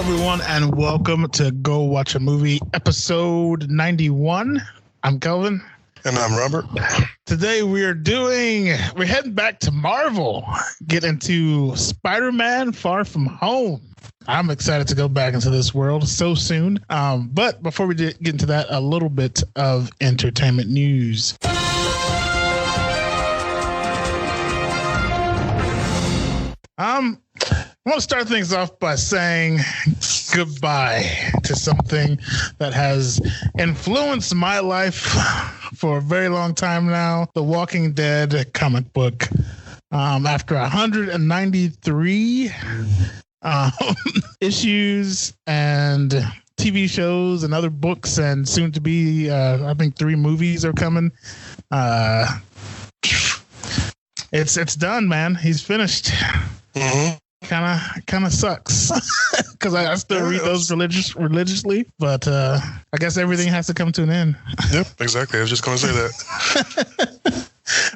everyone, and welcome to Go Watch a Movie, episode 91. I'm Kelvin. And I'm Robert. Today we're heading back to Marvel, get into Spider-Man Far From Home. I'm excited to go back into this world so soon. But before we get into that, a little bit of entertainment news. I want to start things off by saying goodbye to something that has influenced my life for a very long time now, The Walking Dead comic book. After 193 issues and TV shows and other books, and soon to be, I think 3 movies are coming. It's done, man. He's finished. Mm-hmm. Kind of sucks because I still read those religiously, but I guess everything has to come to an end. Yep, exactly. I was just going to say that.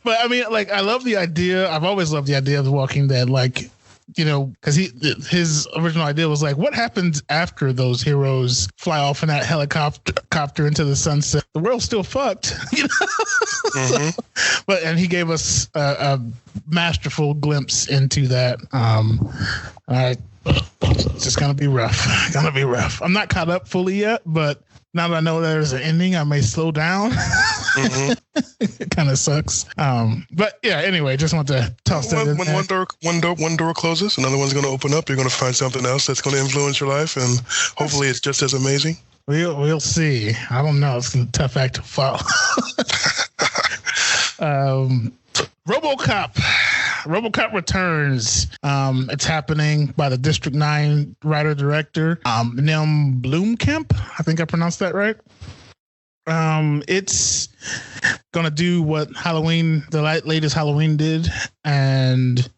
But I mean, like, I love the idea. I've always loved the idea of The Walking Dead. Like, you know, because his original idea was like, what happens after those heroes fly off in that helicopter into the sunset? The world's still fucked, you know. Mm-hmm. And he gave us a masterful glimpse into that. It's just gonna be rough. I'm not caught up fully yet, but now that I know there's an ending, I may slow down. Mm-hmm. It kind of sucks. But yeah, anyway, just want to toss that in when there. one door closes, another one's going to open up. You're going to find something else that's going to influence your life, and hopefully it's just as amazing. We'll see. I don't know. It's a tough act to follow. RoboCop returns. It's happening by the District 9 writer-director, Neil Blomkamp. I think I pronounced that right. It's gonna do what the latest Halloween did, and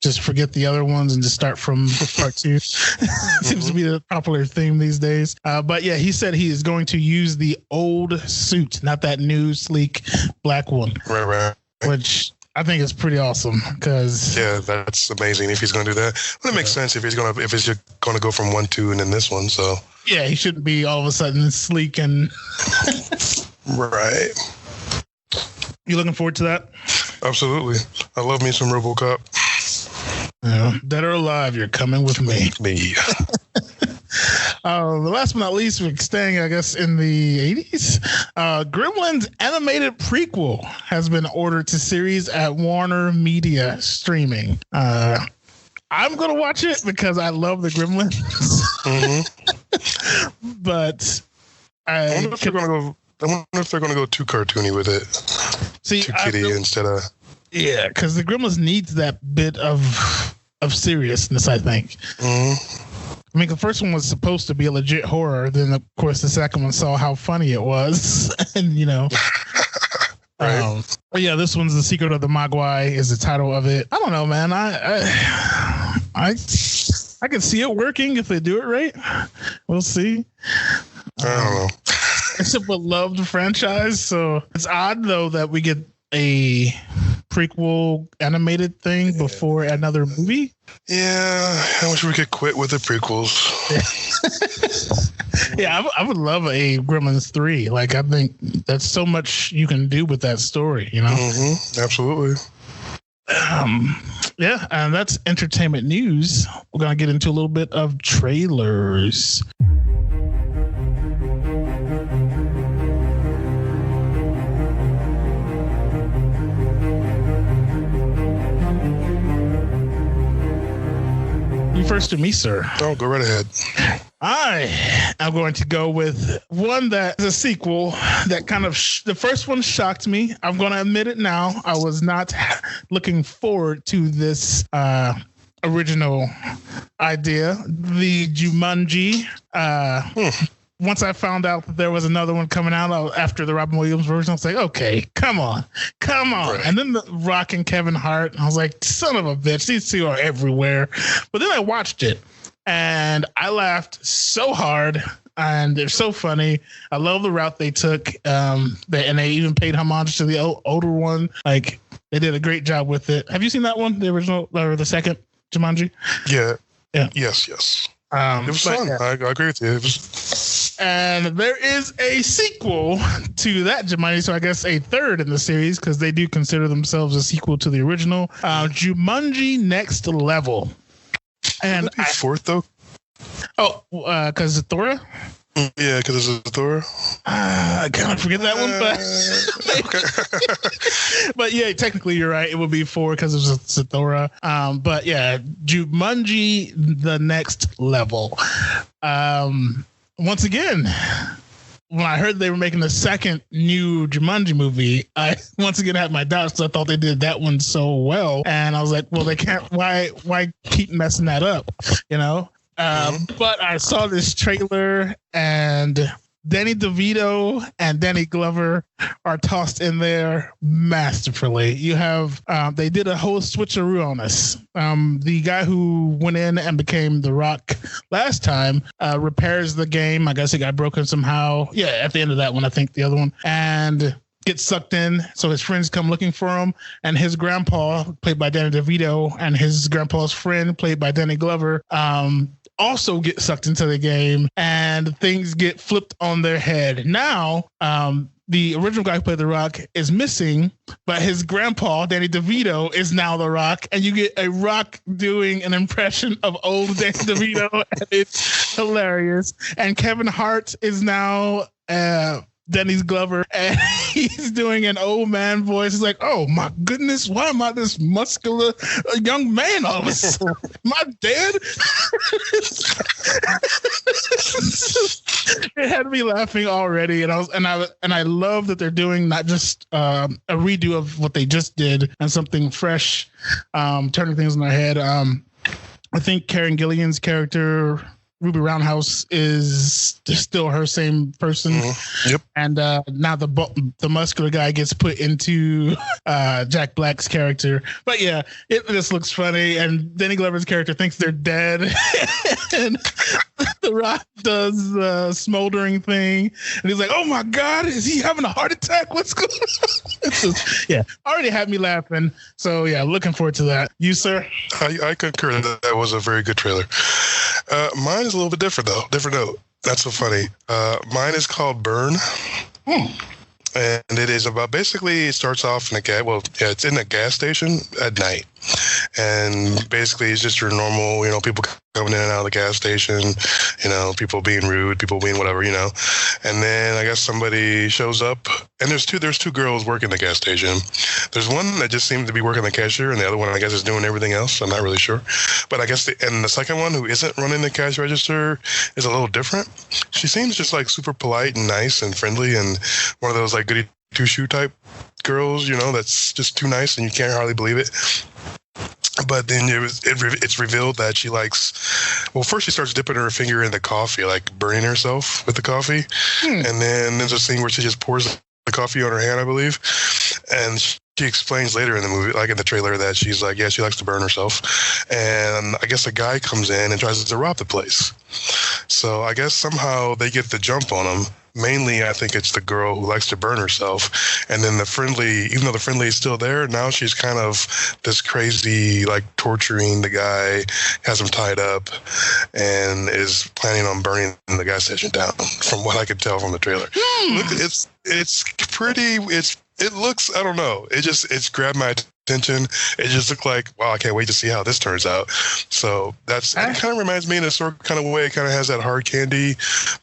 just forget the other ones and just start from part 2. Seems to be the popular theme these days. But yeah, he said he is going to use the old suit, not that new sleek black one. Right. Which I think is pretty awesome because that's amazing if he's going to do that. Well, it makes sense if it's just going to go from 1, 2, and then this one. So yeah, he shouldn't be all of a sudden sleek and right. You looking forward to that? Absolutely. I love me some RoboCop. Yeah, dead or alive, you're coming with me. The last but not least, we're staying, I guess, in the 80s. Gremlins animated prequel has been ordered to series at Warner Media Streaming. I'm going to watch it because I love the Gremlins. Mm-hmm. But I wonder if they're going to go too cartoony with it. See, too kiddie instead of... Yeah, because the Gremlins needs that bit of seriousness, I think. Mm-hmm. I mean, the first one was supposed to be a legit horror. Then, of course, the second one saw how funny it was. And, you know. Right. But yeah, this one's The Secret of the Mogwai is the title of it. I don't know, man. I can see it working if they do it right. We'll see. I don't know. It's a beloved franchise, so it's odd, though, that we get a prequel animated thing before another movie. Yeah, I wish we could quit with the prequels. Yeah, I would love a Gremlins 3. Like, I think that's so much you can do with that story, you know? Mm-hmm, absolutely. Yeah, and that's entertainment news. We're going to get into a little bit of trailers. First to me, sir. Oh, go right ahead. I am going to go with one that is a sequel that kind of the first one shocked me. I'm going to admit it now. I was not looking forward to this original idea. The Jumanji. Once I found out that there was another one coming out after the Robin Williams version, I was like, okay, come on. Right. And then The Rock and Kevin Hart, I was like, son of a bitch, these two are everywhere. But then I watched it, and I laughed so hard, and they're so funny. I love the route they took, and they even paid homage to the older one. Like, they did a great job with it. Have you seen that one, the original or the second Jumanji? Yeah. Yes. It was fun. Yeah. I agree with you. It was... And there is a sequel to that Jumanji, so I guess a third in the series, because they do consider themselves a sequel to the original. Jumanji Next Level. And would it be fourth, though? Oh, because Zathura? Yeah, because it's Zathura. I kind of forget that one, but but yeah, technically you're right. It would be 4 because of Zathura. But yeah, Jumanji: The Next Level. Once again, when I heard they were making a second new Jumanji movie, I once again had my doubts. So I thought they did that one so well, and I was like, well, they can't. Why keep messing that up? You know. But I saw this trailer, and Danny DeVito and Danny Glover are tossed in there masterfully. You have they did a whole switcheroo on us. The guy who went in and became The Rock last time repairs the game. I guess it got broken somehow. Yeah, at the end of that one, I think the other one. And gets sucked in, so his friends come looking for him, and his grandpa, played by Danny DeVito, and his grandpa's friend, played by Danny Glover, also get sucked into the game, and things get flipped on their head. Now, the original guy who played The Rock is missing, but his grandpa, Danny DeVito, is now The Rock, and you get a Rock doing an impression of old Danny DeVito, and it's hilarious. And Kevin Hart is now Denny's Glover, and he's doing an old man voice. He's like, "Oh my goodness, why am I this muscular young man all of a sudden? Am I dead?" It had me laughing already, and I love that they're doing not just a redo of what they just did and something fresh, turning things on their head. I think Karen Gillian's character, Ruby Roundhouse, is still her same person. Yep. And now the muscular guy gets put into Jack Black's character. But yeah, it just looks funny. And Danny Glover's character thinks they're dead. And The Rock does the smoldering thing. And he's like, "Oh my God, is he having a heart attack? What's going on?" It's just, yeah, already had me laughing. So yeah, looking forward to that. You, sir? I concur that was a very good trailer. Mine is a little bit different, though. Different note. That's so funny. Mine is called Burn. And it is about, basically, it starts off in it's in a gas station at night. And basically, it's just your normal, people coming in and out of the gas station, people being rude, people being whatever, And then I guess somebody shows up, and there's two girls working the gas station. There's one that just seems to be working the cashier, and the other one, I guess, is doing everything else. I'm not really sure. But I guess the second one, who isn't running the cash register, is a little different. She seems just like super polite and nice and friendly, and one of those like goody two-shoe type girls, that's just too nice and you can't hardly believe it. But then it's revealed that she likes, first she starts dipping her finger in the coffee, like burning herself with the coffee. And then there's a scene where she just pours the coffee on her hand, I believe. And she explains later in the movie, like in the trailer, that she's like, yeah, she likes to burn herself. And I guess a guy comes in and tries to rob the place. So I guess somehow they get the jump on him. Mainly, I think it's the girl who likes to burn herself. And then even though the friendly is still there, now she's kind of this crazy, like torturing the guy, has him tied up, and is planning on burning the gas station down, from what I could tell from the trailer. It looks, I don't know. It's grabbed my attention. It just looked like, wow, I can't wait to see how this turns out. So it kind of reminds me in a sort of kind of way. It kind of has that hard candy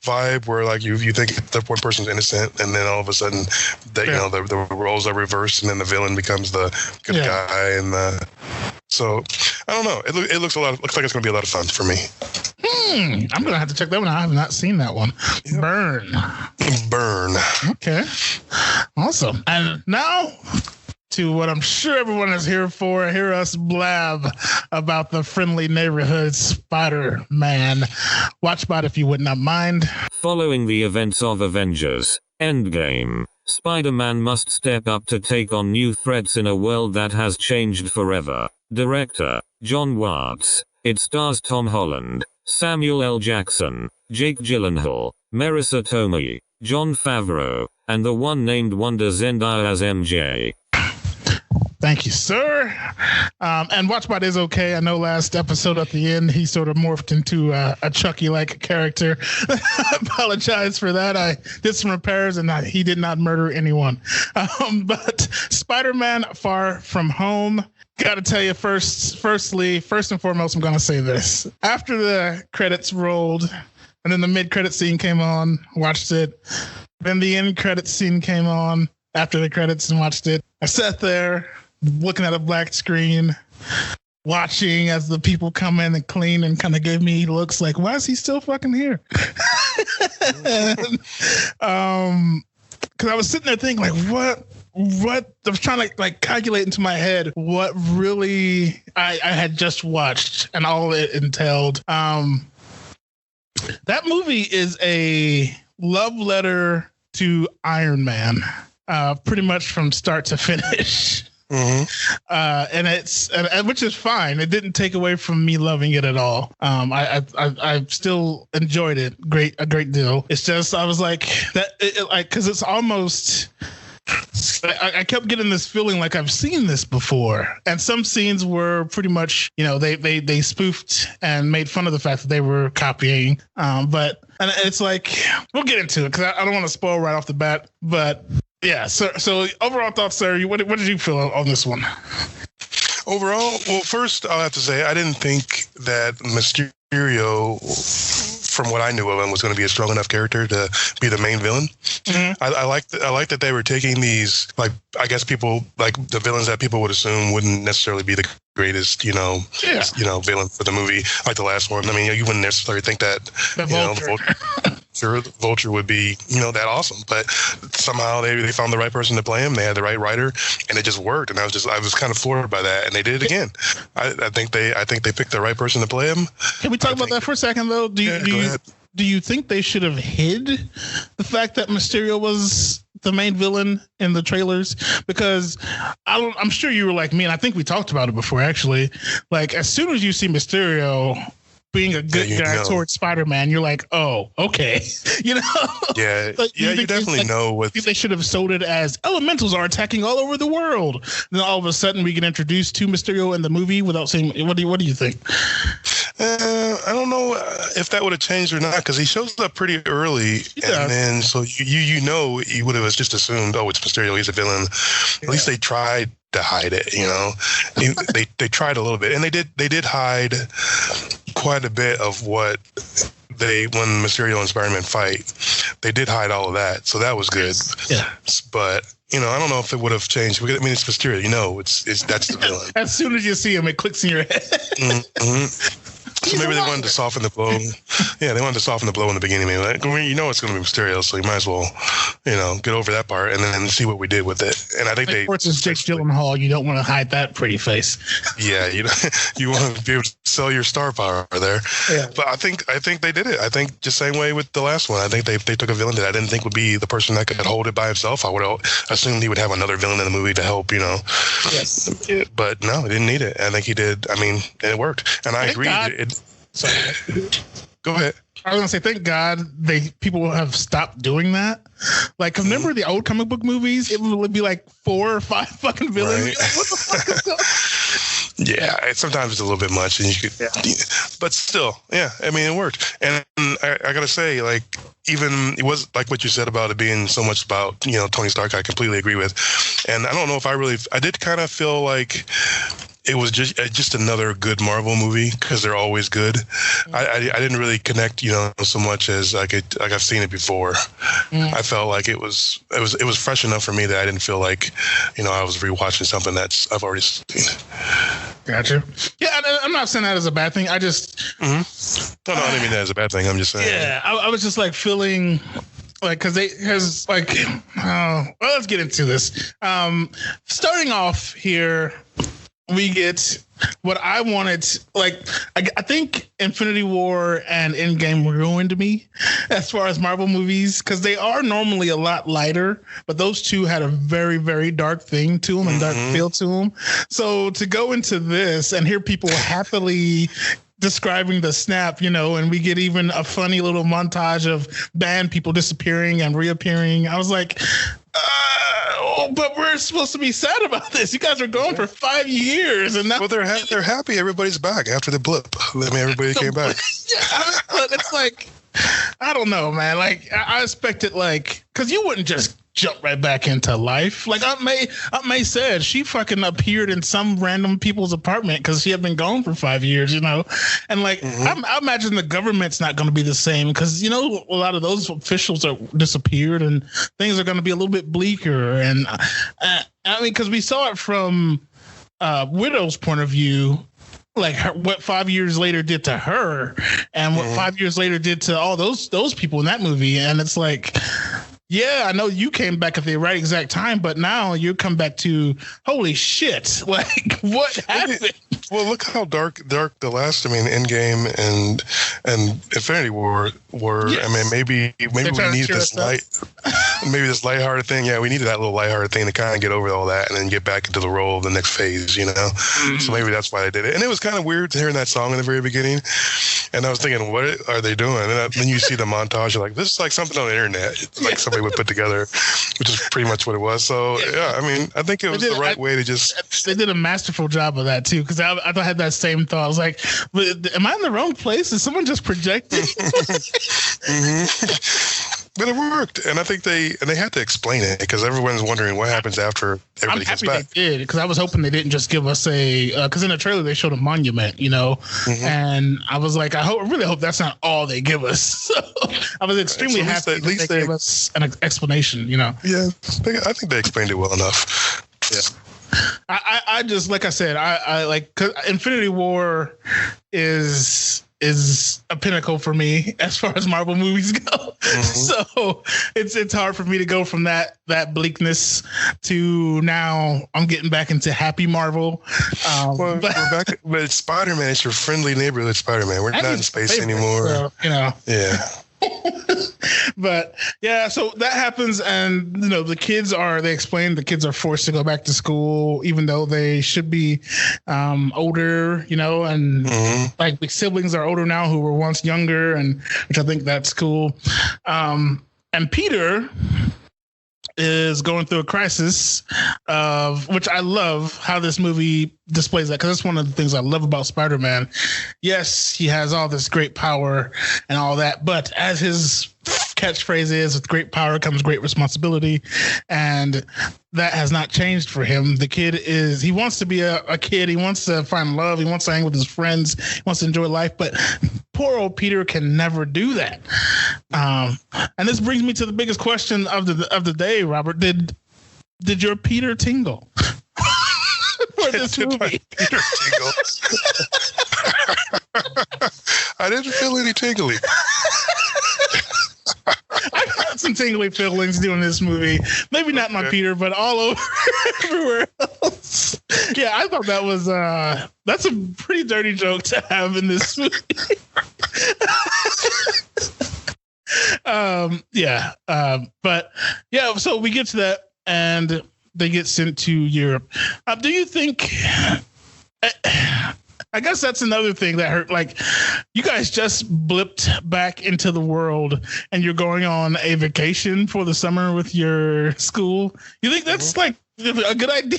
vibe where like you think the one person's innocent, and then all of a sudden the roles are reversed, and then the villain becomes the good guy. And so I don't know. It looks like it's going to be a lot of fun for me. I'm going to have to check that one out. I have not seen that one. Yep. Burn. Okay. Awesome. And now to what I'm sure everyone is here for. Hear us blab about the friendly neighborhood Spider-Man. Watch Spot if you would not mind. Following the events of Avengers Endgame, Spider-Man must step up to take on new threats in a world that has changed forever. Director John Watts. It stars Tom Holland, Samuel L. Jackson, Jake Gyllenhaal, Marissa Tomei, Jon Favreau, and the one named Wanda Zendaya as MJ. Thank you, sir. And Watchbot is okay. I know last episode at the end, he sort of morphed into a Chucky-like character. I apologize for that. I did some repairs, and he did not murder anyone. But Spider-Man Far From Home, got to tell you first and foremost, I'm going to say this. After the credits rolled, and then the mid-credit scene came on, watched it. Then the end credit scene came on after the credits and watched it. I sat there looking at a black screen, watching as the people come in and clean, and kind of gave me looks like, why is he still fucking here? Because I was sitting there thinking, like, what I was trying to like calculate into my head what really I had just watched and all it entailed. That movie is a love letter to Iron Man, pretty much from start to finish. And which is fine. It didn't take away from me loving it at all. I still enjoyed it a great deal. It's just I was like that, because it's almost. I kept getting this feeling like I've seen this before, and some scenes were pretty much, they spoofed and made fun of the fact that they were copying. But it's like, we'll get into it because I don't want to spoil right off the bat. But yeah, so overall thoughts, sir. What did you feel on this one? Overall, well, first I'll have to say I didn't think that Mysterio, from what I knew of him, was going to be a strong enough character to be the main villain. Mm-hmm. I like that they were taking these, like, I guess people, like the villains that people would assume wouldn't necessarily be the greatest, villain for the movie, like the last one. I mean, you wouldn't necessarily think that, the Vulture would be, that awesome, but somehow they found the right person to play him. They had the right writer, and it just worked. And I was kind of floored by that, and they did it again. I think they picked the right person to play him. Can we talk about that for a second, though? Do you think they should have hid the fact that Mysterio was the main villain in the trailers? Because I'm sure you were like me, and I think we talked about it before, actually. Like, as soon as you see Mysterio being a good guy towards Spider-Man, you're like, oh, okay. Yeah, like, you definitely know what they should have sold it as. Elementals are attacking all over the world. Then all of a sudden we get introduced to Mysterio in the movie without saying, what do you think? I don't know if that would have changed or not, because he shows up pretty early, and then so you would have just assumed, oh, it's Mysterio, he's a villain. At least they tried to hide it, they tried a little bit, and they did hide quite a bit of what when Mysterio and Spider-Man fight, they did hide all of that, so that was good. Yeah, but I don't know if it would have changed. I mean, it's Mysterio, that's the villain. As soon as you see him, it clicks in your head. Mm-hmm. So maybe they wanted to soften the blow. Yeah, they wanted to soften the blow in the beginning. Maybe it's going to be Mysterio, so you might as well, get over that part and then see what we did with it. And I think it's Jake Gyllenhaal. You don't want to hide that pretty face. Yeah, you want to be able to sell your star power there. Yeah. But I think they did it. I think just same way with the last one. I think they took a villain that I didn't think would be the person that could hold it by himself. I would have assumed he would have another villain in the movie to help. Yes. But no, he didn't need it. I think he did. I mean, it worked, and I agree. Sorry. Go ahead. I was gonna say, thank God people have stopped doing that. Like, remember the old comic book movies? It would be like 4 or 5 fucking villains. Right. Like, what the fuck is going on? Yeah, sometimes it's a little bit much, and but still, yeah. I mean, it worked, and I gotta say, like, even it was like what you said about it being so much about Tony Stark. I completely agree with, and I don't know if I did kind of feel like it was just another good Marvel movie, because they're always good. I didn't really connect, so much as like I've seen it before. I felt like it was fresh enough for me that I didn't feel like, I was rewatching something that's I've already seen. Gotcha. Yeah, I'm not saying that as a bad thing. I just No, I didn't mean that as a bad thing. I'm just saying. Yeah, I was just like feeling. Like, let's get into this. Starting off here, we get what I wanted. Like, I think Infinity War and Endgame ruined me as far as Marvel movies, because they are normally a lot lighter, but those two had a very, very dark thing to them and dark feel to them. So to go into this and hear people happily describing the snap, and we get even a funny little montage of band people disappearing and reappearing. I was like, but we're supposed to be sad about this. You guys are gone for 5 years, and now they're happy. Everybody's back after the blip. I mean, everybody came back. Yeah, but it's like, I don't know, man. Like, I expected, like, because you wouldn't just jump right back into life. Like Aunt May said, she fucking appeared in some random people's apartment because she had been gone for 5 years, you know. And like, I imagine the government's not going to be the same because, you know, a lot of those officials are disappeared and things are going to be a little bit bleaker. And I mean, because we saw it from Widow's point of view. Like what 5 years later did to her, and what 5 years later did to all those people in that movie, and it's like, yeah, I know you came back at the right exact time, but now you come back to holy shit! Like what happened? Well, look how dark the last. I mean, Endgame and Infinity War were. Yeah. I mean, maybe we needed this maybe this lighthearted thing. Yeah, we needed that little lighthearted thing to kind of get over all that and then get back into the role of the next phase. You know, so maybe that's why they did it. And it was kind of weird hearing that song in the very beginning. And I was thinking, what are they doing? And then you see the montage. You're like, this is like something on the internet. It's like somebody would put together, which is pretty much what it was. So yeah, I mean, I think it was the right way to just. They did a masterful job of that too, because I had that same thought. I was like, am I in the wrong place? Is someone just projecting? But it worked, and I think they had to explain it because everyone's wondering what happens after everybody gets back. I'm happy they did, because I was hoping they didn't just give us because in the trailer they showed a monument, you know, and I was like, I really hope that's not all they give us. So I was extremely happy at least they gave us an explanation, you know. Yeah, I think they explained it well enough. Yeah. I just, like I said, I like, cause Infinity War is a pinnacle for me as far as Marvel movies go. So it's hard for me to go from that bleakness to now I'm getting back into happy Marvel. We're back, but Spider-Man is your friendly neighborhood Spider-Man. We're not in space anymore. So, you know. Yeah. But yeah, so that happens, and you know, the kids are forced to go back to school even though they should be older, you know, and like the siblings are older now who were once younger, and which I think that's cool. And Peter is going through a crisis of which I love how this movie displays that, because that's one of the things I love about Spider-Man. Yes, he has all this great power and all that, but as his catchphrase is, with great power comes great responsibility, and that has not changed for him. The kid he wants to be a kid. He wants to find love. He wants to hang with his friends. He wants to enjoy life, but poor old Peter can never do that. And this brings me to the biggest question of the day, Robert. Did your Peter tingle for this movie? Peter tingle? I didn't feel any tingly. I got some tingly feelings doing this movie. Maybe not my Peter, but all over everywhere else. Yeah, I thought that was that's a pretty dirty joke to have in this movie. But yeah, so we get to that, and they get sent to Europe. Do you think? I guess that's another thing that hurt. Like, you guys just blipped back into the world, and you're going on a vacation for the summer with your school. You think that's like a good idea?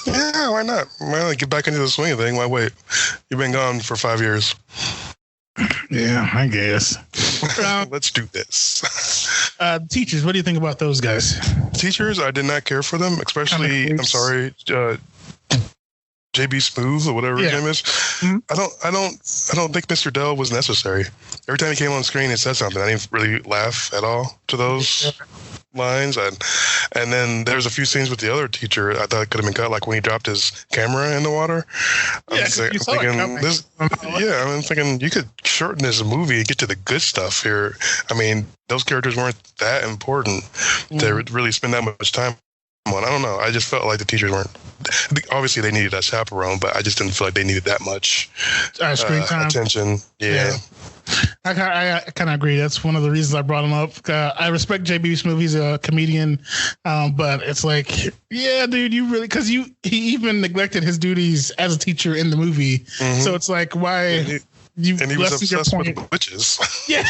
Yeah, why not? Why not get back into the swing of thing? Why wait? You've been gone for 5 years. Yeah, I guess. Let's do this. Teachers, what do you think about those guys? Teachers, I did not care for them, especially. I'm sorry. JB Smooth or whatever his name is. I don't think Mr. Dell was necessary. Every time he came on screen and said something, I didn't really laugh at all to those lines. And then there's a few scenes with the other teacher I thought could have been cut, like when he dropped his camera in the water. I'm thinking you could shorten this movie and get to the good stuff here. I mean, those characters weren't that important to really spend that much time on. I don't know. I just felt like the teachers weren't. Obviously, they needed a chaperone, but I just didn't feel like they needed that much screen time, attention. Yeah. I kind of agree. That's one of the reasons I brought him up. I respect JB Smooth. He's a comedian, but it's like, yeah, dude, you really, because he even neglected his duties as a teacher in the movie. So it's like, why? He was obsessed with witches. Yeah.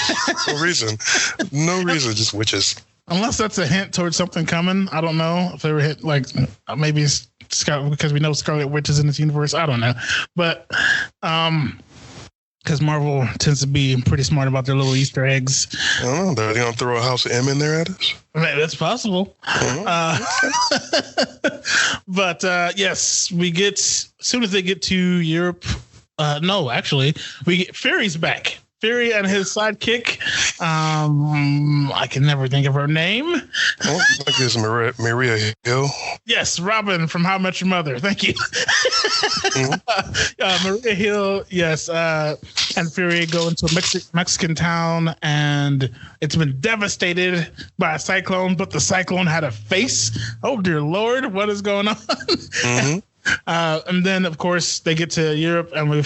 No reason, just witches. unless that's a hint towards something coming. I don't know if they were hit like maybe it's because we know Scarlet Witch is in this universe. I don't know, but because Marvel tends to be pretty smart about their little Easter eggs. I don't know. They're going to throw a House of M in there at us? Maybe that's possible. But yes, we get, as soon as they get to Europe, no, actually, we get Fury's back. Fury and his sidekick. I can never think of her name. Oh, I think it's Maria Hill. Yes, Robin from How I Met Your Mother. Thank you. Maria Hill, yes. And Fury go into a Mexican town, and it's been devastated by a cyclone, but the cyclone had a face. Oh, dear Lord, what is going on? Mm-hmm. And then, of course, they get to Europe, and we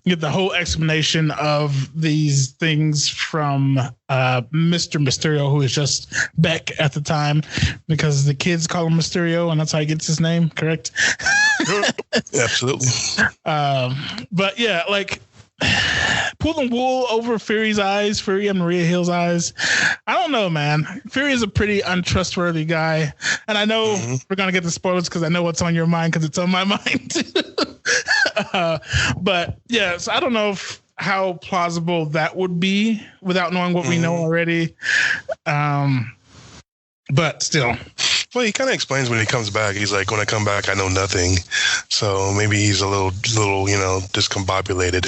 get the whole explanation of these things from Mr. Mysterio, who is just Beck at the time, because the kids call him Mysterio, and that's how he gets his name, correct? Absolutely. But yeah, like pulling wool over Fury's eyes, Fury and Maria Hill's eyes. I don't know, man. Fury is a pretty untrustworthy guy. And I know we're going to get the spoilers because I know what's on your mind because it's on my mind too. But yeah, so I don't know how plausible that would be without knowing what we know already. But still. Well, he kind of explains when he comes back. He's like, when I come back, I know nothing. So maybe he's a little, discombobulated.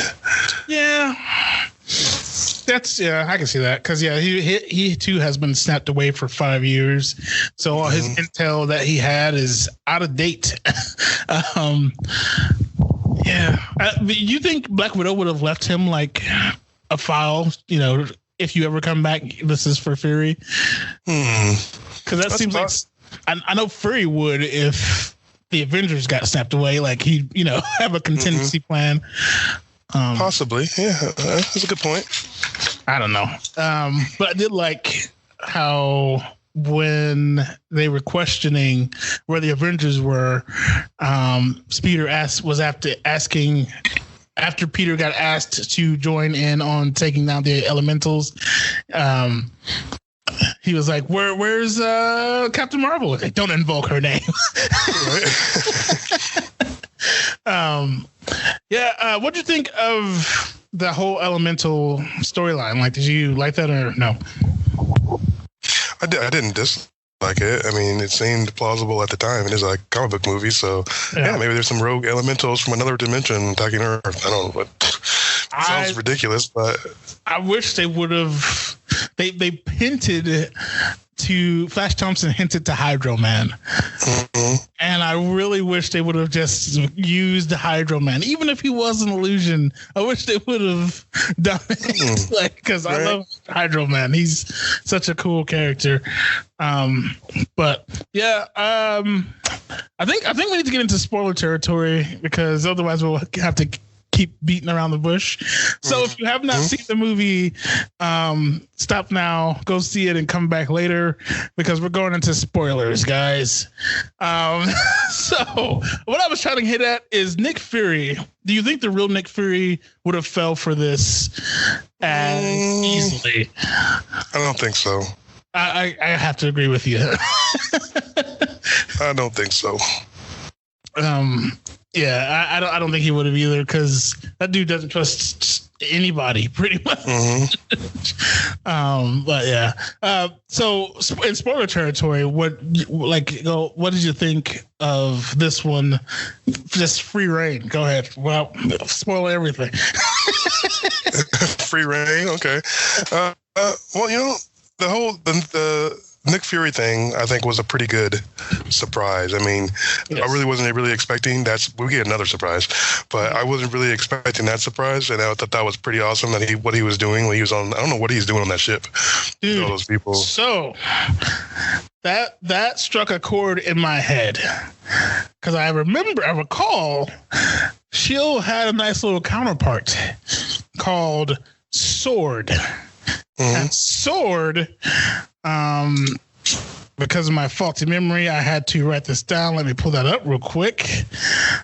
Yeah. I can see that. Because, yeah, he too has been snapped away for 5 years. So all his intel that he had is out of date. Yeah. You think Black Widow would have left him like a file, if you ever come back, this is for Fury? Because that seems like... I know Fury would if the Avengers got snapped away, like he'd, have a contingency plan. Possibly. Yeah, that's a good point. I don't know. But I did like how when they were questioning where the Avengers were, Peter asking after Peter got asked to join in on taking down the elementals, he was like, where's Captain Marvel? Like, don't invoke her name. What'd you think of the whole elemental storyline? Like, did you like that or no? I didn't dislike it. I mean, it seemed plausible at the time. It is a comic book movie, so maybe there's some rogue elementals from another dimension attacking Earth. I don't know. Sounds ridiculous, but I wish they would have. They hinted to Flash Thompson hinted to Hydro Man, and I really wish they would have just used Hydro Man, even if he was an illusion. I wish they would have done it, because I love Hydro Man. He's such a cool character. But yeah, I think we need to get into spoiler territory because otherwise we'll have to keep beating around the bush. So if you have not seen the movie, stop now, go see it, and come back later because we're going into spoilers, guys. So what I was trying to hit at is Nick Fury. Do you think the real Nick Fury would have fell for this as easily? I don't think so. I have to agree with you. I don't think so. Yeah, I don't think he would have either because that dude doesn't trust anybody pretty much. But yeah. So in spoiler territory, what did you think of this one? Just free reign. Go ahead. Well, spoil everything. Free reign. Okay. Well, the Nick Fury thing, I think, was a pretty good surprise. I mean, yes. I really wasn't really expecting that. We get another surprise, but I wasn't really expecting that surprise, and I thought that was pretty awesome. That what he was doing when he was on, I don't know what he's doing on that ship. Dude, all those people. So that struck a chord in my head because I recall, Shield had a nice little counterpart called Sword. And Sword because of my faulty memory, I had to write this down. Let me pull that up real quick.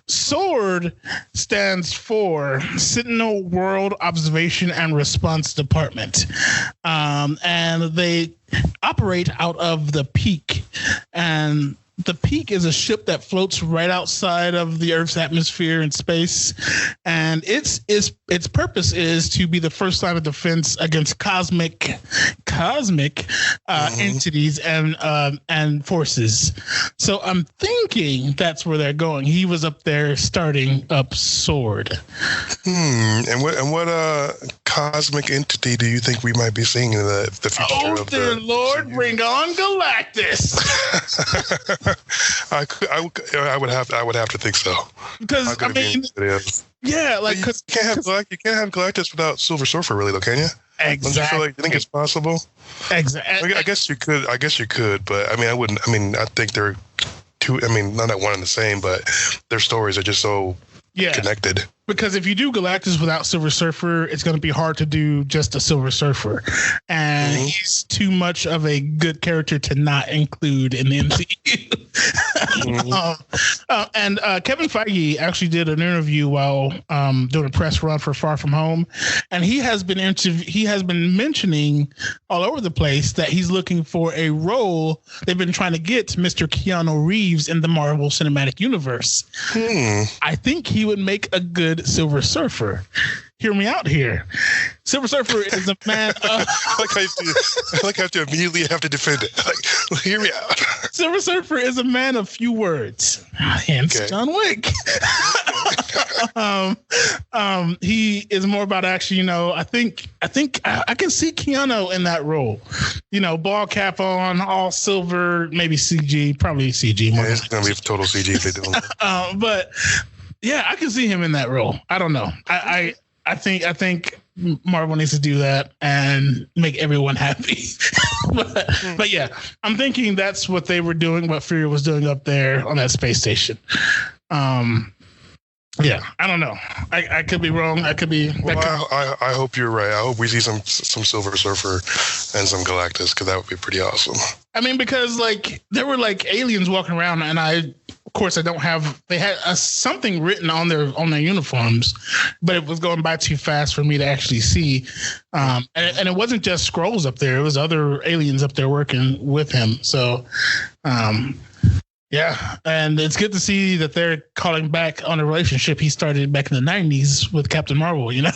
SWORD stands for Sentinel World Observation and Response Department. And they operate out of the Peak. And the Peak is a ship that floats right outside of the Earth's atmosphere in space, and its purpose is to be the first line of defense against cosmic entities and forces. So I'm thinking that's where they're going. He was up there starting up SWORD. And what cosmic entity do you think we might be seeing in the future? Oh, dear Lord, bring on Galactus. I would have to think so. Because I mean, yeah, like you can't have Galactus without Silver Surfer, really, though, can you? Exactly. You think it's possible? Exactly. I guess you could. But I mean, I wouldn't. I mean, I think they're two. I mean, not one and the same, but their stories are just so connected. Because if you do Galactus without Silver Surfer, it's going to be hard to do just a Silver Surfer. And he's too much of a good character to not include in the MCU. And Kevin Feige actually did an interview while doing a press run for Far From Home. And he has been mentioning all over the place that he's looking for a role. They've been trying to get Mr. Keanu Reeves in the Marvel Cinematic Universe. I think he would make a good Silver Surfer. Hear me out here. Silver Surfer is a man. I like how to immediately have to defend it. Like, hear me out. Silver Surfer is a man of few words. Hence John Wick. He is more about action. You know, I think I can see Keanu in that role. You know, ball cap on, all silver, maybe CG, probably CG. Yeah, it's gonna be total CG if they do. But yeah, I can see him in that role. I don't know. I think Marvel needs to do that and make everyone happy. but yeah, I'm thinking that's what they were doing, what Fury was doing up there on that space station. Yeah, I don't know. I could be wrong. I could be. Well, I hope you're right. I hope we see some Silver Surfer and some Galactus, because that would be pretty awesome. I mean, because like there were like aliens walking around, and of course, I don't have. They had something written on their uniforms, but it was going by too fast for me to actually see. And it wasn't just Skrulls up there; it was other aliens up there working with him. So, yeah, and it's good to see that they're calling back on a relationship he started back in the '90s with Captain Marvel. You know.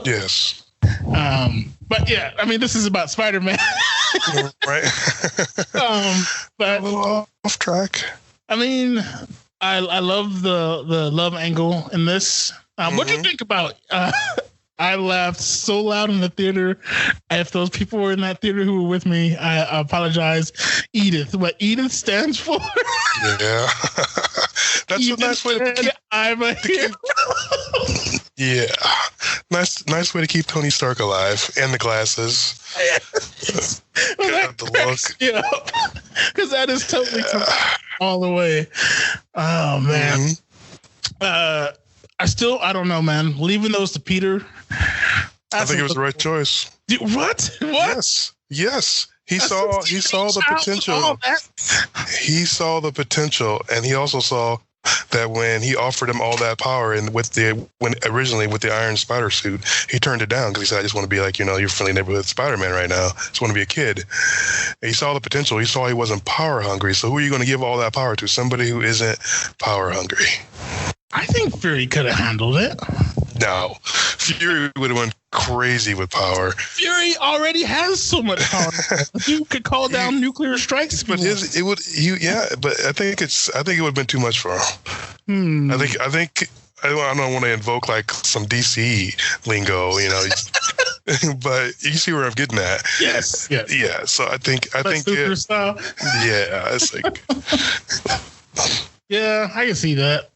Yes. But yeah, I mean, this is about Spider-Man, right? But a little off track. I mean, I love the love angle in this. What do you think about? I laughed so loud in the theater. If those people were in that theater who were with me, I apologize. Edith, what Edith stands for? Yeah, that's Edith a nice way to keep. I'm a hero. Yeah, nice way to keep Tony Stark alive, and the glasses. That the look, because that is totally all the way. Oh man. I don't know, man. Leaving those to Peter. I think it was the right choice. What? Yes. He saw the potential. He saw the potential, and he also saw that when he offered him all that power and originally with the Iron Spider suit, he turned it down because he said, "I just want to be like, your friendly neighborhood Spider-Man right now. I just want to be a kid." And he saw the potential. He saw he wasn't power hungry. So who are you going to give all that power to? Somebody who isn't power hungry. I think Fury could have handled it. No, Fury would have went crazy with power. Fury already has so much power. You could call down nuclear strikes. But but I think it would have been too much for him. I think I don't want to invoke like some DC lingo, but you see where I'm getting at. Yes. Yeah. So I think super style. Yeah, it's like. Yeah, I can see that.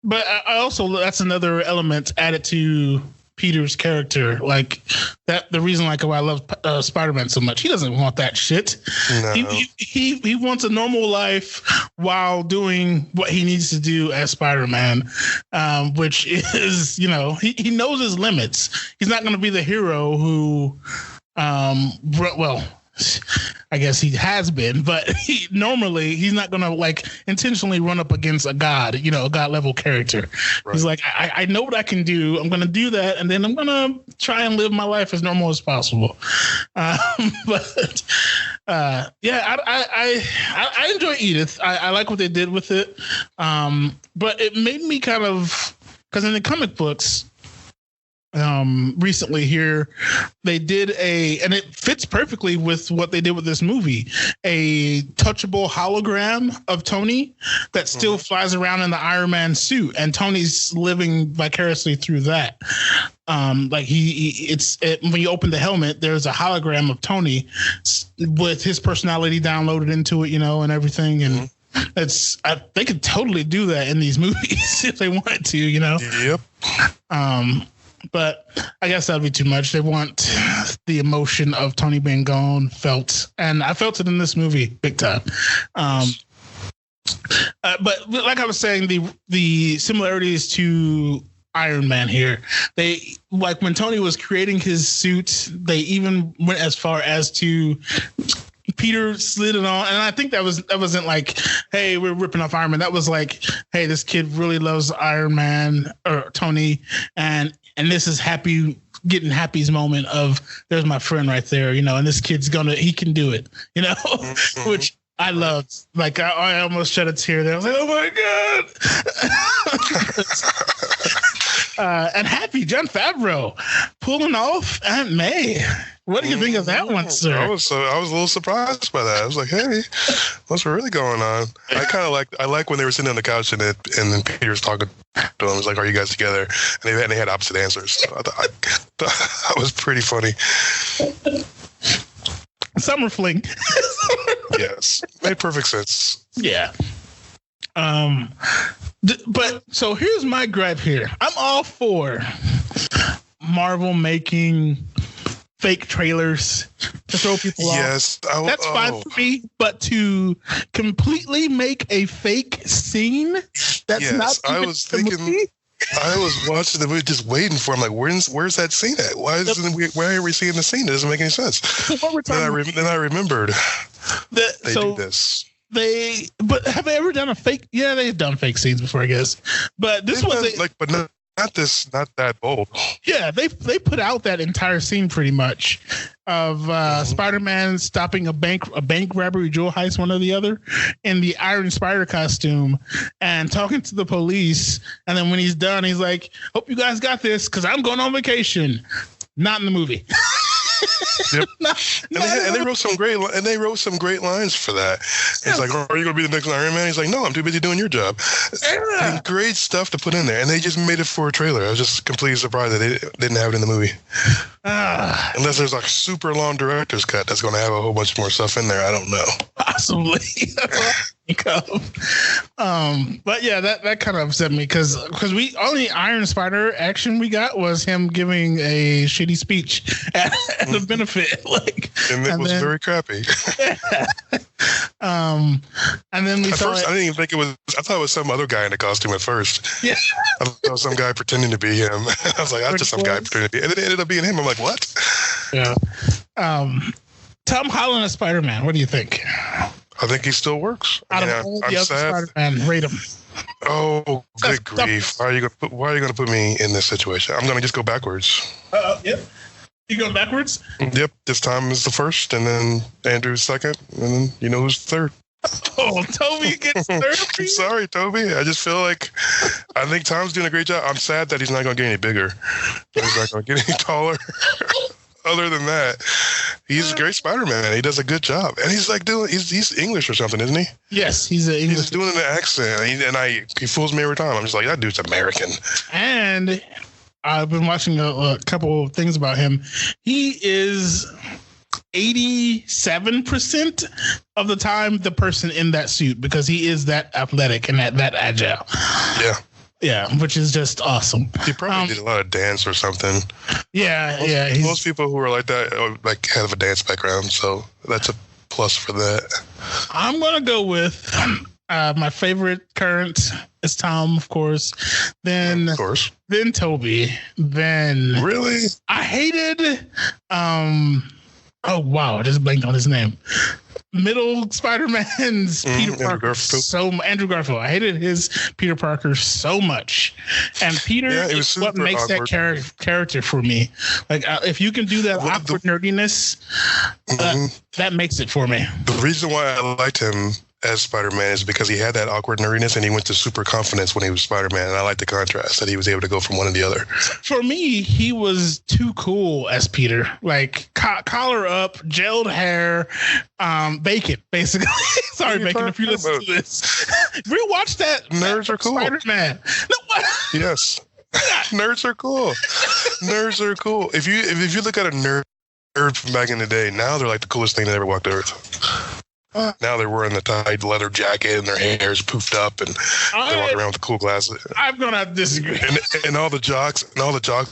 But I also, that's another element added to Peter's character. Like that, the reason why I love Spider-Man so much, he doesn't want that shit. No. He wants a normal life while doing what he needs to do as Spider-Man, which is, he knows his limits. He's not going to be the hero who, I guess he has been, but normally he's not gonna like intentionally run up against a god, a god level character. Right. He's like, I know what I can do. I'm gonna do that, and then I'm gonna try and live my life as normal as possible. But I enjoy Edith. I like what they did with it, but it made me kind of, because in the comic books. Recently here, they did and it fits perfectly with what they did with this movie, a touchable hologram of Tony that still flies around in the Iron Man suit, and Tony's living vicariously through that. When you open the helmet, there's a hologram of Tony with his personality downloaded into it, and everything. And they could totally do that in these movies if they wanted to, Yep. But I guess that'd be too much. They want the emotion of Tony being gone felt, and I felt it in this movie big time. But like I was saying, the similarities to Iron Man here, they like when Tony was creating his suit, they even went as far as to Peter slid it on, and I think that wasn't like, hey, we're ripping off Iron Man. That was like, hey, this kid really loves Iron Man or Tony, and this is getting Happy's moment of there's my friend right there, and this kid's he can do it, which I loved. Like I almost shed a tear there. I was like, oh my God. And Happy, Jon Favreau, pulling off Aunt May. What do you think of that one, sir? I was a little surprised by that. I was like, hey, what's really going on? I like when they were sitting on the couch and then Peter's talking to him. He's like, are you guys together? And they had opposite answers. So I thought that was pretty funny. Summer fling. Yes. Made perfect sense. Yeah. But so here's my gripe here. I'm all for Marvel making fake trailers to throw people off. Yes, that's fine for me. But to completely make a fake scene that's not. I was thinking. Movie? I was watching the movie, just waiting for him. Like, where's that scene at? Why are we seeing the scene? It doesn't make any sense. Then I remembered they do this. But have they ever done a fake? Yeah, they've done fake scenes before, I guess. But this was not that bold. Yeah, they put out that entire scene pretty much of Spider-Man stopping a bank robbery, jewel heist, one or the other, in the Iron Spider costume, and talking to the police. And then when he's done, he's like, "Hope you guys got this, because I'm going on vacation." Not in the movie. Yep. And they wrote some great lines for that. It's like, are you going to be the next Iron Man? He's like, no, I'm too busy doing your job. And great stuff to put in there, and they just made it for a trailer. I was just completely surprised that they didn't have it in the movie. Unless there's like a super long director's cut that's going to have a whole bunch more stuff in there. I don't know. Possibly. But yeah, that kind of upset me because we only Iron Spider action we got was him giving a shitty speech at the benefit, and it was very crappy. And then I didn't even think it was. I thought it was some other guy in the costume at first. Yeah, I thought it was some guy pretending to be him. I was like, that's just some guy pretending to be, and it ended up being him. I'm like, what? Yeah. Tom Holland as Spider-Man. What do you think? I think he still works. Out of all the other Spider-Man, rate him. Oh, good grief! Why are you gonna put me in this situation? I'm gonna just go backwards. Yep. You going backwards? Yep. This time is the first, and then Andrew's second, and then who's third. Oh, Toby gets third. I'm sorry, Toby. I just feel like I think Tom's doing a great job. I'm sad that he's not going to get any bigger. He's not going to get any taller. Other than that, he's a great Spider-Man. He does a good job, and he's like he's English or something, isn't he? Yes, he's English. He's doing an accent, he fools me every time. I'm just like, that dude's American. And I've been watching a couple of things about him. He is 87% of the time the person in that suit because he is that athletic and that agile. Yeah. Yeah, which is just awesome. He probably did a lot of dance or something. Yeah, most people who are like that have a dance background, so that's a plus for that. I'm gonna go with my favorite current is Tom, of course. Then Toby. Then really, I hated Oh wow, I just blanked on his name. Middle Spider-Man's Peter Parker. Andrew Garfield. I hated his Peter Parker so much, and Peter is what makes awkward. That character for me. Like if you can do that awkward nerdiness, that makes it for me. The reason why I liked him as Spider-Man is because he had that awkward nerdiness and he went to super confidence when he was Spider-Man, and I like the contrast that he was able to go from one to the other. For me, he was too cool as Peter. Like collar up, gelled hair, bacon, basically. Sorry, Bacon, if you listen to this. Rewatch that. Nerds are cool. Spider-Man. No, what? Yes. Nerds are cool. Nerds are cool. If you look at a nerd from back in the day, now they're like the coolest thing that ever walked Earth. Now they're wearing the tight leather jacket and their hair's poofed up and they walk around with the cool glasses. I'm gonna disagree. And all the jocks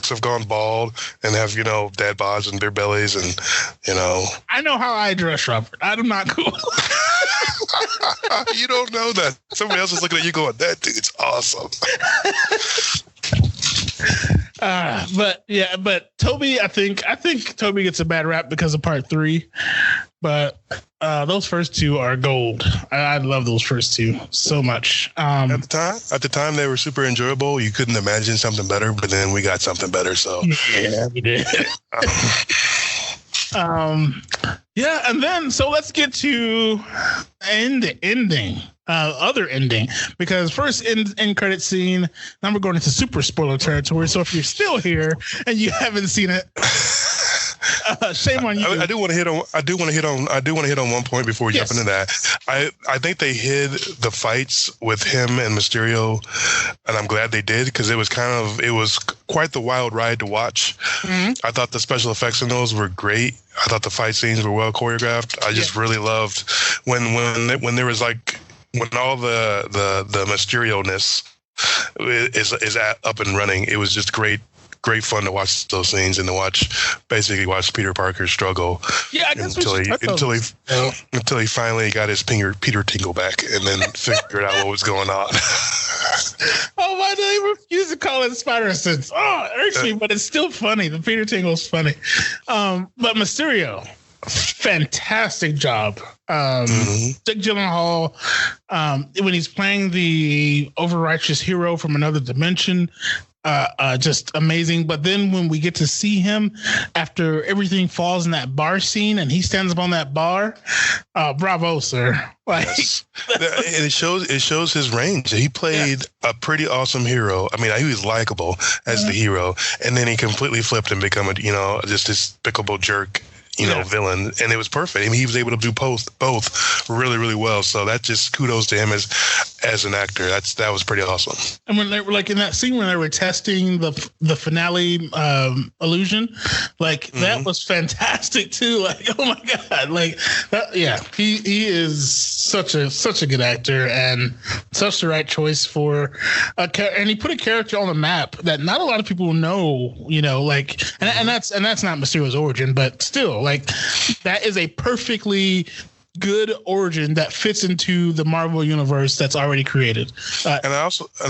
have gone bald and have, dad bods and beer bellies and, I know how I dress, Robert. I'm not cool. You don't know that. Somebody else is looking at you going, that dude's awesome. But Toby, I think Toby gets a bad rap because of part 3. But those first two are gold. I love those first two so much. At the time, they were super enjoyable. You couldn't imagine something better, but then we got something better. So yeah, we did. And then so let's get to ending. Other ending, because first end credit scene. Now we're going into super spoiler territory. So if you're still here and you haven't seen it, shame on you. I do want to hit on one point before we jump into that. I think they hid the fights with him and Mysterio, and I'm glad they did, because it was quite the wild ride to watch. Mm-hmm. I thought the special effects in those were great. I thought the fight scenes were well choreographed. I just really loved when there was like, when all the Mysterio-ness is up and running. It was just great fun to watch those scenes and to watch Peter Parker struggle. Yeah, I guess until he finally got his Peter tingle back and then figured out what was going on. Oh, why do they refuse to call it Spider Sense? Oh, it irks me, but it's still funny. The Peter tingle's funny. But Mysterio, fantastic job. Jake Gyllenhaal, when he's playing the overrighteous hero from another dimension, just amazing. But then when we get to see him after everything falls in that bar scene and he stands up on that bar, bravo, sir. Like, yes. It shows his range. He played a pretty awesome hero. I mean, he was likable as the hero, and then he completely flipped and become just this despicable jerk. Villain, and it was perfect. I mean, he was able to do both really, really well. So that just kudos to him as an actor. That was pretty awesome. And when they were like in that scene when they were testing the finale illusion, like that was fantastic too. Like, oh my god, like that, he is such a good actor and such the right choice for and he put a character on the map that not a lot of people know. And that's not Mysterio's origin, but still. Like, that is a perfectly good origin that fits into the Marvel universe that's already created. And I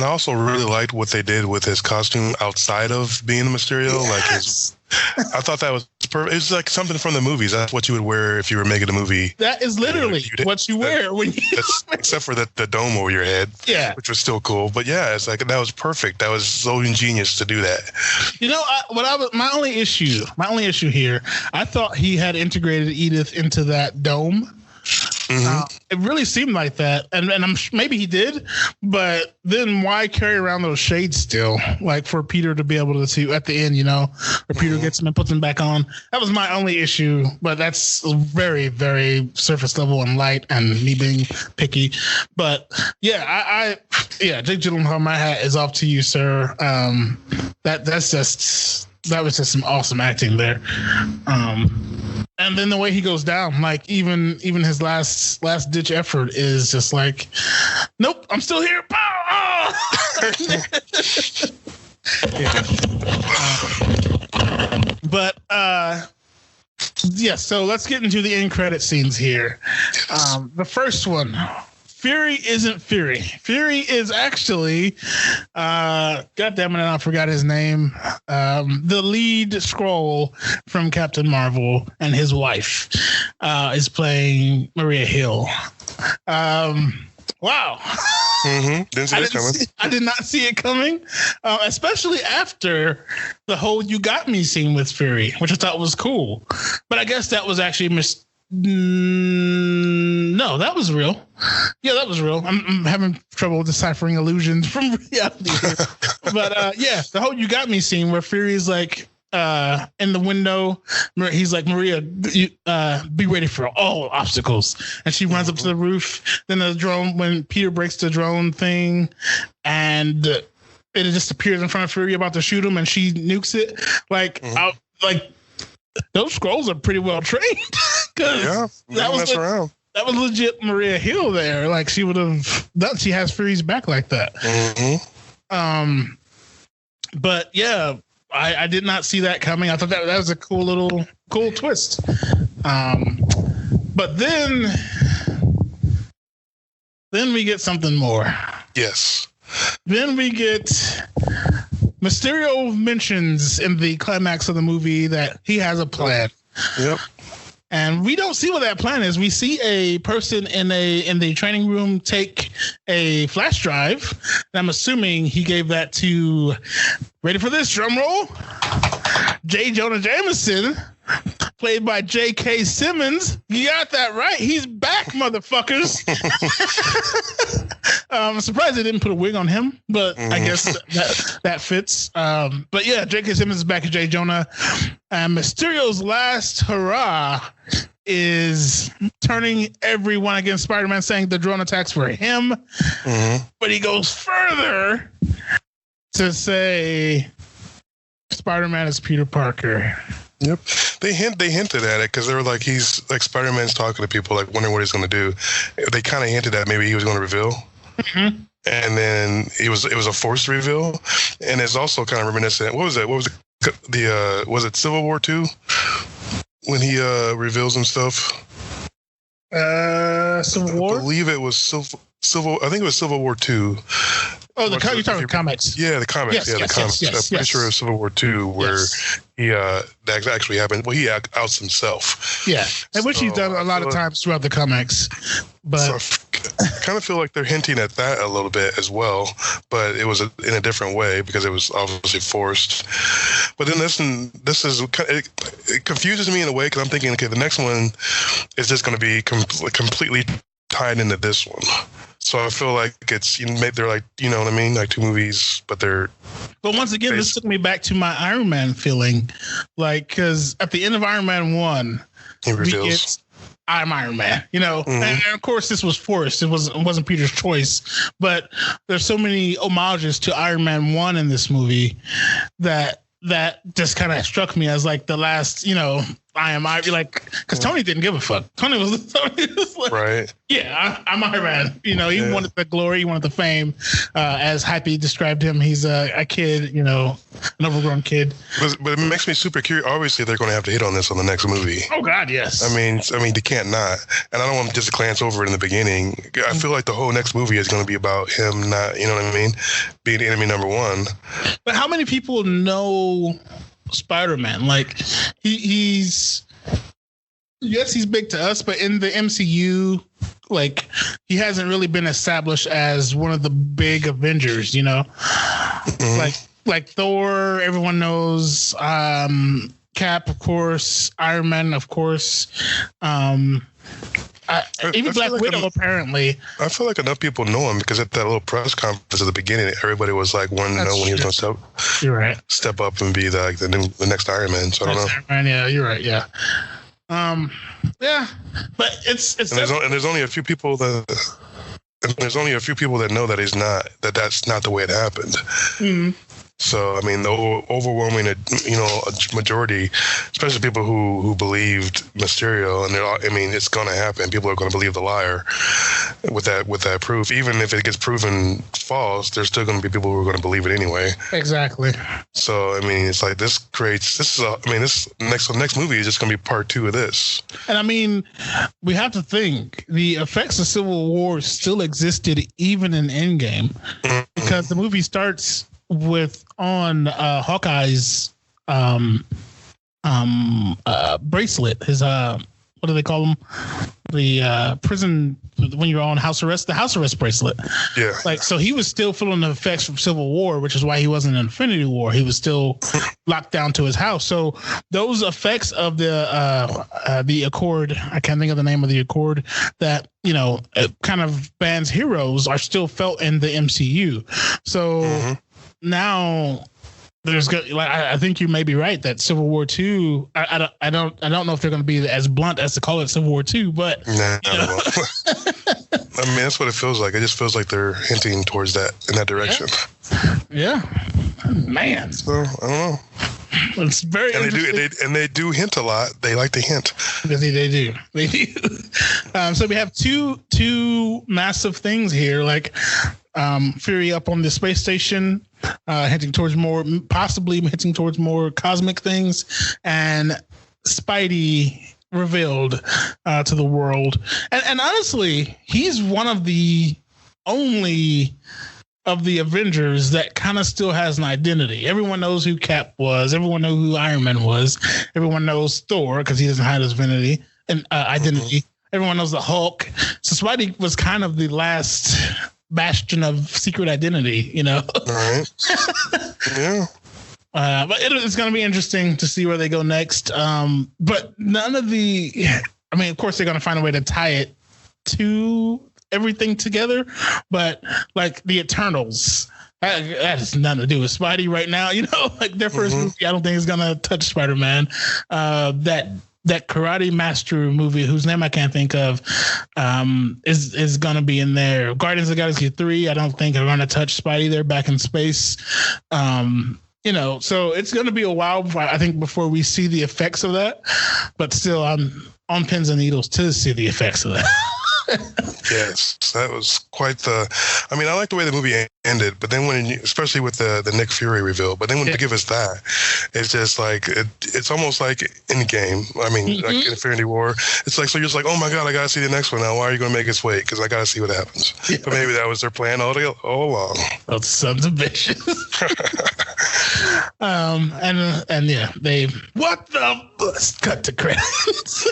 also really liked what they did with his costume outside of being Mysterio. Yes. I thought that was perfect. It was like something from the movies. That's what you would wear if you were making a movie. That is literally what you wear when you. Except for the dome over your head. Yeah, which was still cool. But yeah, it's like that was perfect. That was so ingenious to do that. My only issue here. I thought he had integrated Edith into that dome. It really seemed like that, and maybe he did, but then why carry around those shades still? Like for Peter to be able to see at the end, where Peter gets them and puts them back on. That was my only issue, but that's very, very surface level and light, and me being picky. But Jake Gyllenhaal, my hat is off to you, sir. That was just some awesome acting there. And then the way he goes down, like even his last ditch effort is just like, nope, I'm still here. So let's get into the end credit scenes here. The first one. Fury isn't Fury. Fury is actually, God damn it, I forgot his name. the lead Skrull from Captain Marvel and his wife is playing Maria Hill. Wow. Mm-hmm. Didn't see that coming. I did not see it coming, especially after the whole "You Got Me" scene with Fury, which I thought was cool. But I guess that was actually no, that was real. Yeah, that was real. I'm having trouble deciphering illusions from reality here. But yeah, the whole "You Got Me" scene where Fury is like in the window, he's like, Maria, be ready for all obstacles, and she runs up to the roof. Then the drone, when Peter breaks the drone thing, and it just appears in front of Fury about to shoot him, and she nukes it. Like, those Skrulls are pretty well trained. Yeah, that was around. That was legit Maria Hill there. Like, she would have done. She has Fury's back like that. Mm-hmm. But yeah. I did not see that coming. I thought that was a cool twist. But then we get something more. Yes. Then we get Mysterio mentions in the climax of the movie that he has a plan. Yep. And we don't see what that plan is. We see a person in the training room take a flash drive. And I'm assuming he gave that to, ready for this, drum roll, J. Jonah Jameson, played by J.K. Simmons. You got that right. He's back, motherfuckers. I'm surprised they didn't put a wig on him, but I guess that fits. But yeah, J.K. Simmons is back as J. Jonah. And Mysterio's last hurrah is turning everyone against Spider-Man, saying the drone attacks were him. But he goes further to say Spider-Man is Peter Parker. Yep. They hinted at it because they were like, he's like, Spider-Man's talking to people, like wondering what he's going to do. They kind of hinted that maybe he was going to reveal. And then it was a forced reveal. And it's also kind of reminiscent. What was it? Was it Civil War II when he reveals himself? Civil War? I believe it was Civil. I think it was Civil War II. Oh, you're talking about comics. Yeah, the comics. The comics. I'm pretty sure it was Civil War II where he that actually happened. Well, he outs himself. Yeah, which he's done a lot of times throughout the comics. But so I kind of feel like they're hinting at that a little bit as well, but it was in a different way because it was obviously forced. But then this is it confuses me in a way because I'm thinking, okay, the next one is just going to be completely tied into this one. So I feel like it's, they're like, you know what I mean? Like two movies, but they're... But once again, this took me back to my Iron Man feeling. Like, because at the end of Iron Man 1, he reveals, I'm Iron Man, And of course, this was forced. It wasn't Peter's choice. But there's so many homages to Iron Man 1 in this movie that just kind of struck me as like the last, I am Iron, like, because Tony didn't give a fuck. Tony was like, right. Yeah, I'm Iron Man. He wanted the glory, he wanted the fame. As Happy described him, he's a kid, an overgrown kid. But it makes me super curious. Obviously, they're going to have to hit on this on the next movie. Oh God, yes. I mean, they can't not. And I don't want to just glance over it in the beginning. I feel like the whole next movie is going to be about him not, you know what I mean, being enemy number one. But how many people know Spider-Man? Like, he's big to us, but in the MCU, like, he hasn't really been established as one of the big Avengers, like Thor, everyone knows, Cap, of course, Iron Man, of course, even Black Widow, apparently. I feel like enough people know him because at that little press conference at the beginning, everybody was like wanting to know when he was going to step up and be the next Iron Man. So I don't know. Iron Man, yeah, you're right. Yeah. Yeah, but it's there's only a few people that know that that's not the way it happened. Mm-hmm. So, I mean, the overwhelming, majority, especially people who believed Mysterio, and it's going to happen. People are going to believe the liar with that proof. Even if it gets proven false, there's still going to be people who are going to believe it anyway. Exactly. So, I mean, it's like this next movie is just going to be part 2 of this. And I mean, we have to think the effects of Civil War still existed even in Endgame, because the movie starts Hawkeye's bracelet, his what do they call them? The prison when you're on house arrest, the house arrest bracelet. Yeah. Like, so he was still feeling the effects from Civil War, which is why he wasn't in Infinity War. He was still locked down to his house. So those effects of the Accord, I can't think of the name of the Accord, that, you know, kind of bans heroes, are still felt in the MCU. So now there's good. Like, I think you may be right that Civil War II. I don't know if they're going to be as blunt as to call it Civil War II, but nah, I mean, that's what it feels like. It just feels like they're hinting towards that in that direction. Yeah, man. So I don't know. It's very and they do hint a lot. They like to hint. They do. So we have two massive things here, like Fury up on the space station, possibly hinting towards more cosmic things, and Spidey revealed to the world. And honestly, he's one of the only of the Avengers that kind of still has an identity. Everyone knows who Cap was. Everyone knows who Iron Man was. Everyone knows Thor because he doesn't have his identity. Everyone knows the Hulk. So Spidey was kind of the last bastion of secret identity, you know? All right. Yeah. But it's going to be interesting to see where they go next. But none of of course, they're going to find a way to tie it to everything together. But like the Eternals, that has nothing to do with Spidey right now. You know, like their first movie, I don't think is going to touch Spider-Man. That Karate Master movie, whose name I can't think of, is going to be in there. Guardians of the Galaxy 3, I don't think are going to touch Spidey. They're back in space. You know, so it's going to be a while, I think, before we see the effects of that. But still, I'm on pins and needles to see the effects of that. Yes, that was quite I like the way the movie ended, but then especially with the Nick Fury reveal, but then when they give us that, it's just like, it's almost like Endgame. Like Infinity War. It's like, so you're just like, oh my God, I got to see the next one now. Why are you going to make us wait? Because I got to see what happens. Yeah. But maybe that was their plan all along. Those sons of bitches. And yeah, what the let's cut to credits.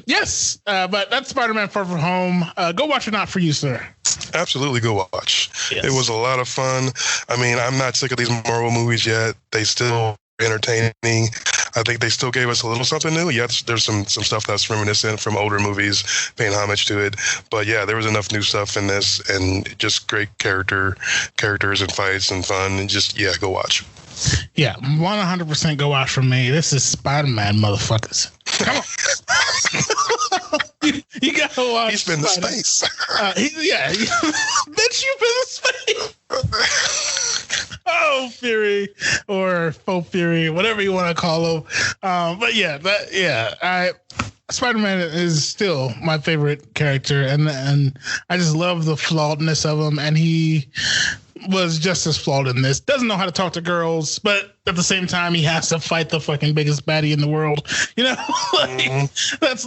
Yes, but that's Spider-Man Far From Home. Go watch it, not for you, sir. Absolutely, go watch. Yes. It was a lot of fun. I'm not sick of these Marvel movies yet. They still entertaining. I think they still gave us a little something new. Yes, there's some stuff that's reminiscent from older movies, paying homage to it. But yeah, there was enough new stuff in this, and just great characters and fights and fun, and just go watch. Yeah, 100% go watch from me. This is Spider-Man, motherfuckers. Come on. you gotta watch. He's been to space. Bitch, you've been to space. Oh, Fury or faux Fury, whatever you want to call him. But Spider-Man is still my favorite character, and I just love the flawedness of him, and he was just as flawed in this. Doesn't know how to talk to girls, but at the same time, he has to fight the fucking biggest baddie in the world. You know, that's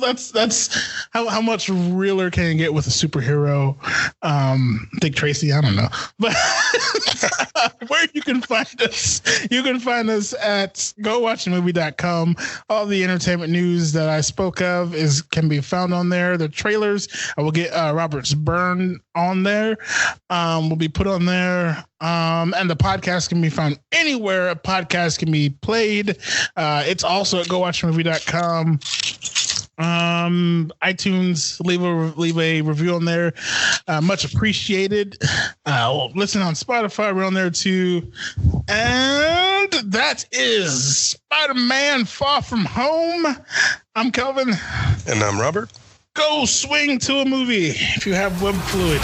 how much realer can you get with a superhero? Dick Tracy, I don't know, but where you can find us at gowatchthemovie.com. All the entertainment news that I spoke of can be found on there. The trailers, I will get Robert's Burn on there. Will be put on there. And the podcast can be found anywhere a podcast can be played. It's also at gowatchthemovie.com. iTunes, leave a review on there. Much appreciated. Listen on Spotify, we're on there too. And that is Spider-Man Far From Home. I'm Kelvin. And I'm Robert. Go swing to a movie if you have web fluid.